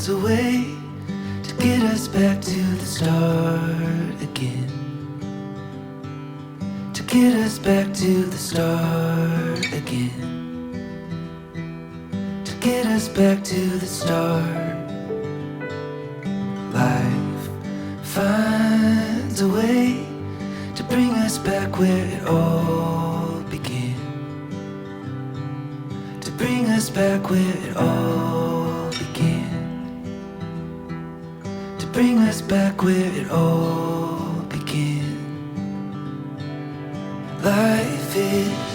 finds a way to get us back to the start again. To get us back to the start again. To get us back to the start. Life finds a way to bring us back where it all began. To bring us back where it all began. To bring us back where it all began. Life is